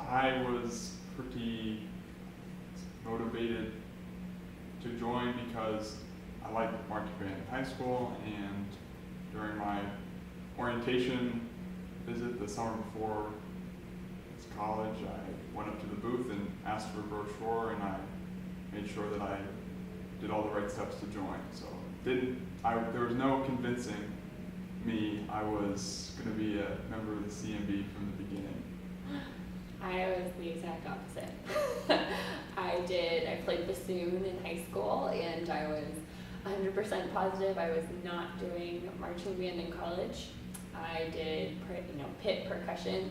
I was pretty motivated to join because I liked marching band in high school, and during my orientation visit the summer before college, I went up to the booth and asked for a brochure, and I made sure that I did all the right steps to join. So there was no convincing me I was going to be a member of the CMB from the beginning. I was the exact opposite. I played bassoon in high school, and I was 100% positive I was not doing marching band in college. I did pit percussion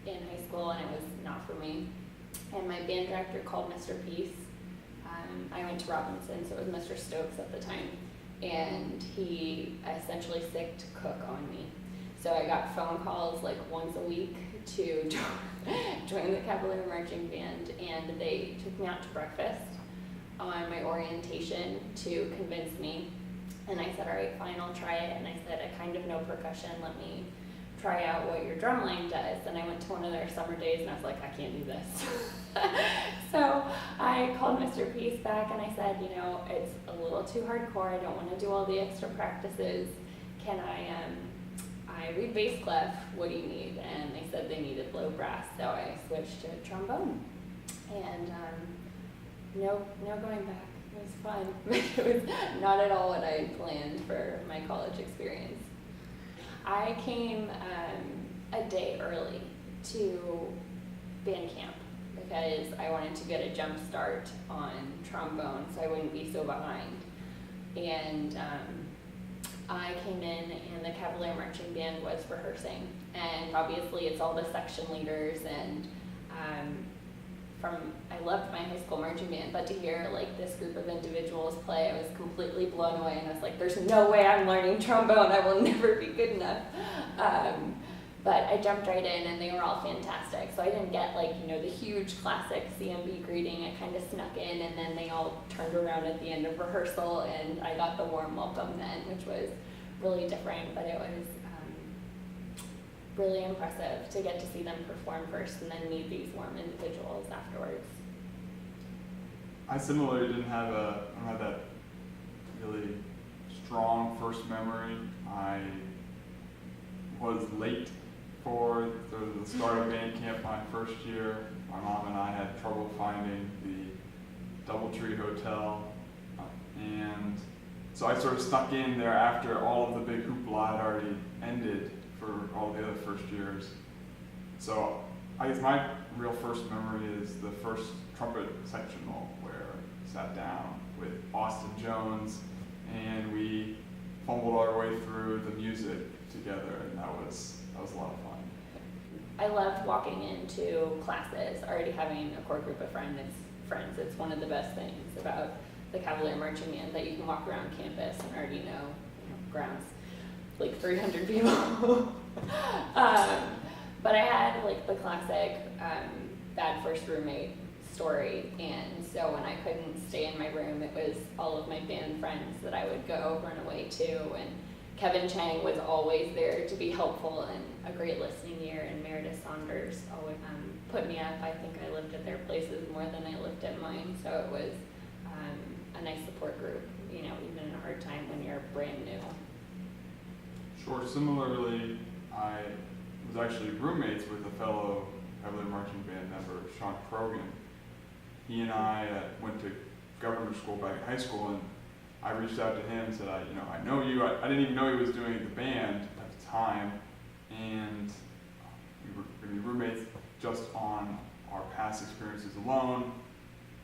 in high school, and it was not for me. And my band director called Mr. Peace. I went to Robinson, so it was Mr. Stokes at the time, and he essentially sicked cook on me. So I got phone calls like once a week to join the Cavalier marching band, and they took me out to breakfast on my orientation to convince me. And I said, all right, fine, I'll try it. And I said, I kind of know percussion, let me try out what your drum line does. And I went to one of their summer days, and I was like, I can't do this. So I called Mr. Peace back, and I said, it's a little too hardcore. I don't want to do all the extra practices. Can I read bass clef, what do you need? And they said they needed low brass, so I switched to trombone. And no going back. It was fun. It was not at all what I had planned for my college experience. I came a day early to band camp because I wanted to get a jump start on trombone so I wouldn't be so behind. And I came in, and the Cavalier marching band was rehearsing, and obviously it's all the section leaders, and I loved my high school marching band, but to hear like this group of individuals play, I was completely blown away, and I was like, there's no way I'm learning trombone, I will never be good enough. But I jumped right in, and they were all fantastic. So I didn't get the huge classic CMB greeting. I kind of snuck in, and then they all turned around at the end of rehearsal, and I got the warm welcome then, which was really different, but it was really impressive to get to see them perform first and then meet these warm individuals afterwards. I similarly didn't have that really strong first memory. I was late for the start of band camp my first year. My mom and I had trouble finding the DoubleTree Hotel, and so I sort of snuck in there after all of the big hoopla had already ended for all the other first years. So I guess my real first memory is the first trumpet sectional where I sat down with Austin Jones, and we fumbled our way through the music together, and that was a lot of fun. I loved walking into classes, already having a core group of friends. It's one of the best things about the Cavalier marching band, that you can walk around campus and already know grounds, like 300 people. But I had the classic bad first roommate story, and so when I couldn't stay in my room, it was all of my band friends that I would go run away to, and Kevin Chang was always there to be helpful and a great listening ear, and Meredith Saunders always put me up. I think I lived at their places more than I lived at mine, so it was a nice support group, even in a hard time when you're brand new. Sure. Similarly, I was actually roommates with a fellow Cavalier marching band member, Sean Krogan. He and I went to government school back in high school, and I reached out to him and said, I know you. I didn't even know he was doing the band at the time, and we were going to be roommates just on our past experiences alone.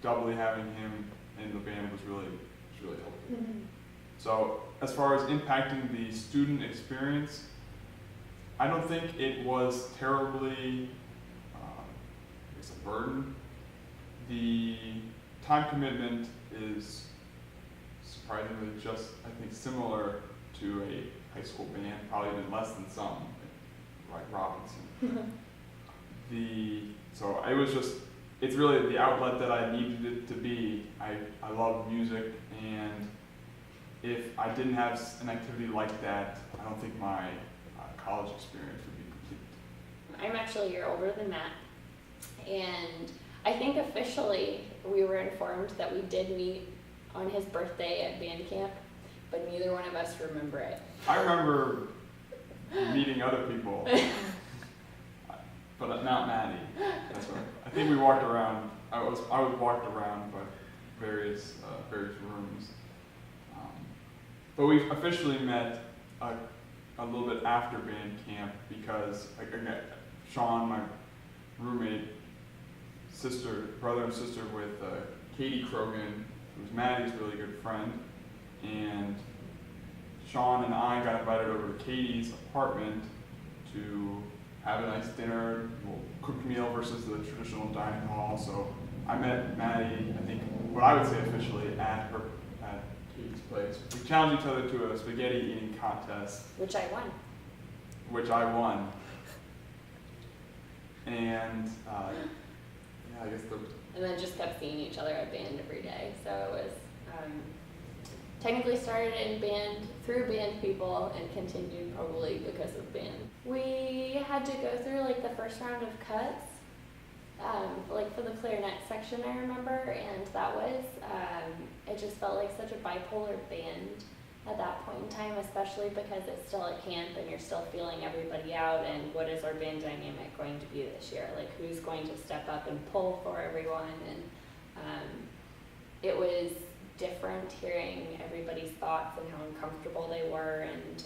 Doubly having him in the band was really helpful. Mm-hmm. So as far as impacting the student experience, I don't think it was terribly a burden. The time commitment is surprisingly just, I think, similar to a high school band, probably even less than some, like Robinson. So it was just, it's really the outlet that I needed it to be. I love music, and if I didn't have an activity like that, I don't think my college experience would be complete. I'm actually a year older than Matt, And I think officially we were informed that we did meet on his birthday at band camp, but neither one of us remember it. I remember meeting other people, but not Maddie. That's right. I think we walked around. I was walked around by various rooms, but we officially met a little bit after band camp because Sean, my roommate, brother and sister with Katie Krogan, who's Maddie's really good friend, and Sean and I got invited over to Katie's apartment to have a nice dinner, cooked meal versus the traditional dining hall. So I met Maddie, I think, what I would say officially at Katie's place. We challenged each other to a spaghetti eating contest. Which I won. And I guess And then just kept seeing each other at band every day. So it was technically started in band through band people and continued probably because of band. We had to go through like the first round of cuts, like for the clarinet section I remember, and that was, it just felt like such a bipolar band at that point in time, especially because it's still at camp and you're still feeling everybody out, and what is our band dynamic going to be this year? Like who's going to step up and pull for everyone? And it was different hearing everybody's thoughts and how uncomfortable they were, and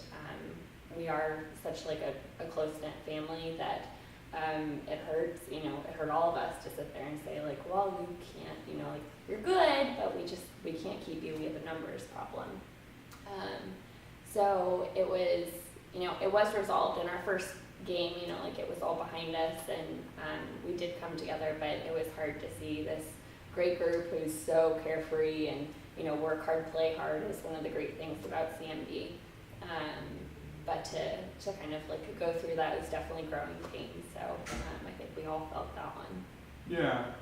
we are such like a close-knit family that it hurts, it hurt all of us to sit there and say like, well, you can't, like you're good, but we can't keep you, we have a numbers problem. So it was, it was resolved in our first game, like it was all behind us, and we did come together, but it was hard to see this great group who's so carefree and, work hard, play hard is one of the great things about CMD. But to kind of like go through that is definitely growing pains. So I think we all felt that one. Yeah,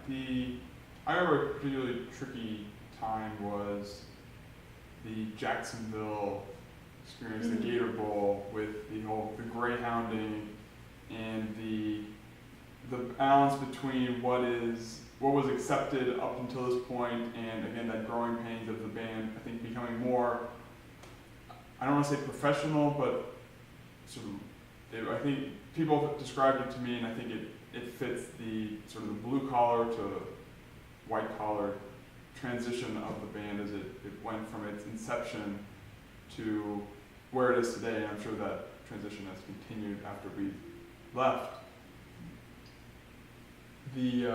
I remember a particularly tricky time was the Jacksonville experience, the Gator Bowl, with the greyhounding and the balance between what was accepted up until this point, and again that growing pains of the band, I think becoming more, I don't want to say professional, but sort of, I think people have described it to me, and I think it fits the sort of the blue collar to white collar transition of the band as it went from its inception to where it is today, and I'm sure that transition has continued after we left. There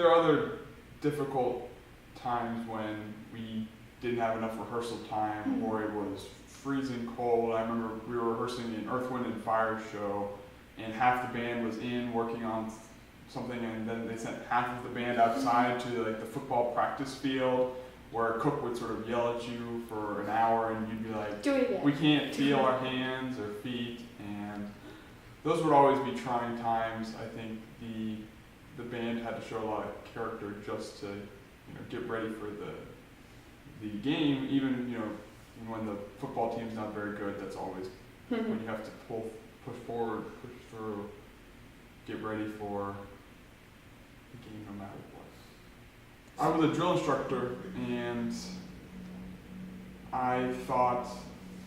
are other difficult times when we didn't have enough rehearsal time, or it was freezing cold. I remember we were rehearsing an Earth, Wind and Fire show, and half the band was in working on something, and then they sent half of the band outside to like the football practice field, where a cook would sort of yell at you for an hour, and you'd be like, do it again. We can't feel our hands or feet, and those would always be trying times. I think the band had to show a lot of character just to get ready for the game, even when the football team's not very good. That's always when you have to push forward, push through, get ready for the game no matter what. I was a drill instructor, and I talked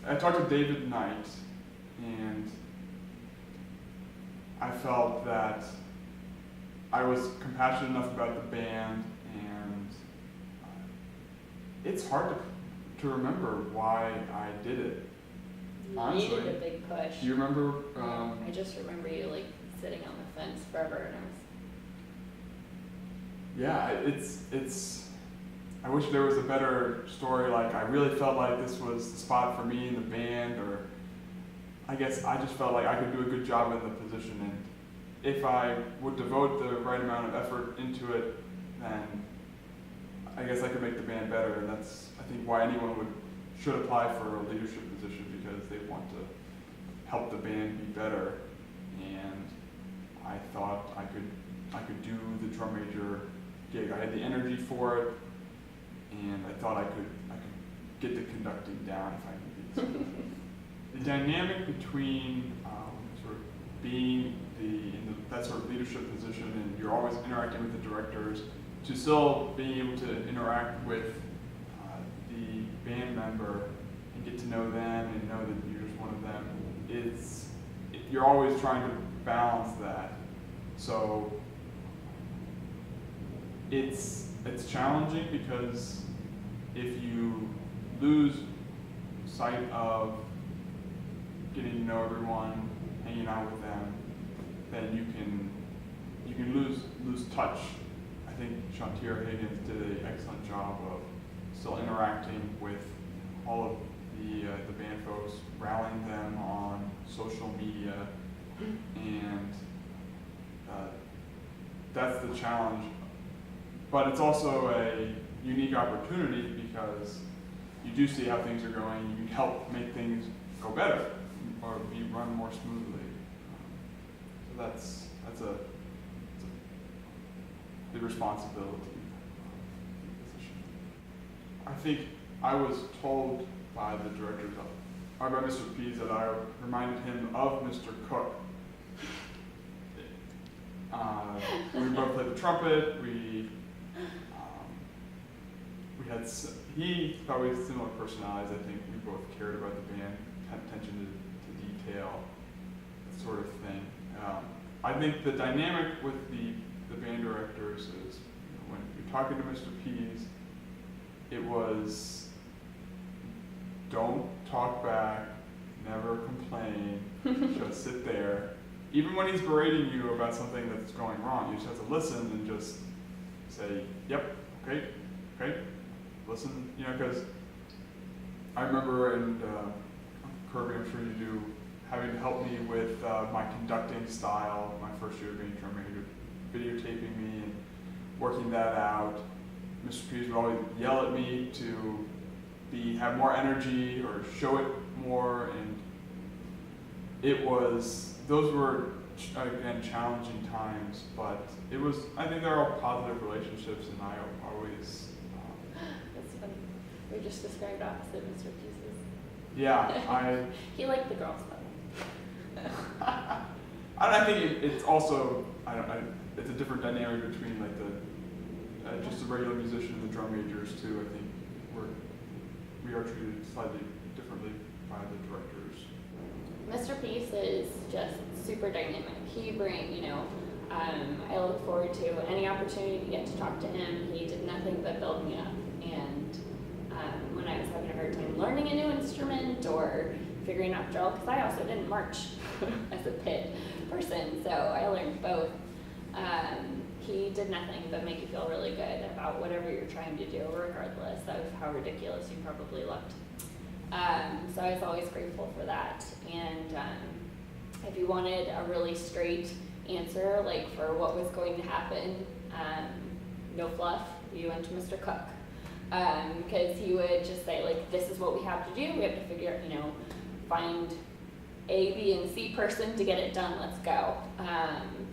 to David Knight, and I felt that I was compassionate enough about the band, and it's hard to remember why I did it. You Honestly. needed a big push. Do you remember? I just remember you like sitting on the fence forever, and it's. I wish there was a better story. Like I really felt like this was the spot for me in the band, or I guess I just felt like I could do a good job in the position, and if I would devote the right amount of effort into it, then I guess I could make the band better. And that's, I think, why anyone should apply for a leadership position, because they want to help the band be better. And I thought I could do the drum major gig. I had the energy for it, and I thought I could get the conducting down if I needed to. The dynamic between sort of being that sort of leadership position, and you're always interacting with the directors, to still being able to interact with the band member and get to know them and know that you're just one of them, you're always trying to balance that. So it's challenging, because if you lose sight of getting to know everyone, hanging out with them, then you can lose touch. I think Shantier Higgins did an excellent job of still interacting with all of the band folks, rallying them on social media, and that's the challenge. But it's also a unique opportunity, because you do see how things are going. You can help make things go better or be run more smoothly. So that's a big responsibility. I think I was told by the directors, or by Mr. Pease, that I reminded him of Mr. Cook. We both played the trumpet. He thought we had similar personalities. I think we both cared about the band, had attention to detail, that sort of thing. I think the dynamic with the band directors is, when you're talking to Mr. Pease, it was, don't talk back, never complain, just sit there. Even when he's berating you about something that's going wrong, you just have to listen and just say, yep, okay, listen, because I remember, and Kirby, I'm sure you do, having to help me with my conducting style, my first year of being drum major, videotaping me and working that out. Mr. Pease would always yell at me to have more energy or show it more, and those were, again, challenging times, but I think they're all positive relationships, and I always... That's funny. We just described opposite Mr. Pease's. Yeah, He liked the girls, though. I think it's also, it's a different dynamic between like just the regular musician and the drum majors too. I think we are treated slightly differently by the directors. Mr. Pease is just super dynamic. He brings, I look forward to any opportunity to get to talk to him. He did nothing but build me up. And when I was having a hard time learning a new instrument or figuring out drill, because I also didn't march as a pit person, so I learned both. He did nothing but make you feel really good about whatever you're trying to do, regardless of how ridiculous you probably looked. So I was always grateful for that. And if you wanted a really straight answer, like for what was going to happen, no fluff, you went to Mr. Cook. Because he would just say, like, this is what we have to do. We have to figure, find A, B, and C person to get it done. Let's go.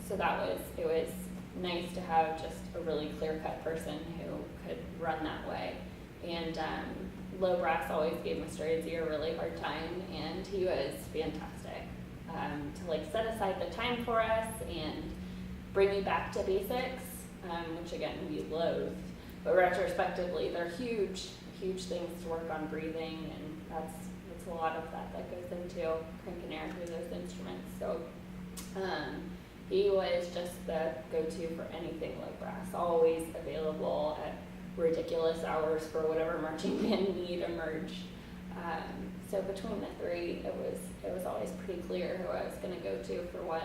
So it was nice to have just a really clear-cut person who could run that way. And low brass always gave Mr. Izzy a really hard time, and he was fantastic to set aside the time for us and bring me back to basics, which again we loathed. But retrospectively, they're huge things to work on breathing, and that's a lot of that goes into cranking air through those instruments. So he was just the go-to for anything low brass, always available at ridiculous hours for whatever marching band need emerged. So between the three, it was always pretty clear who I was going to go to for what.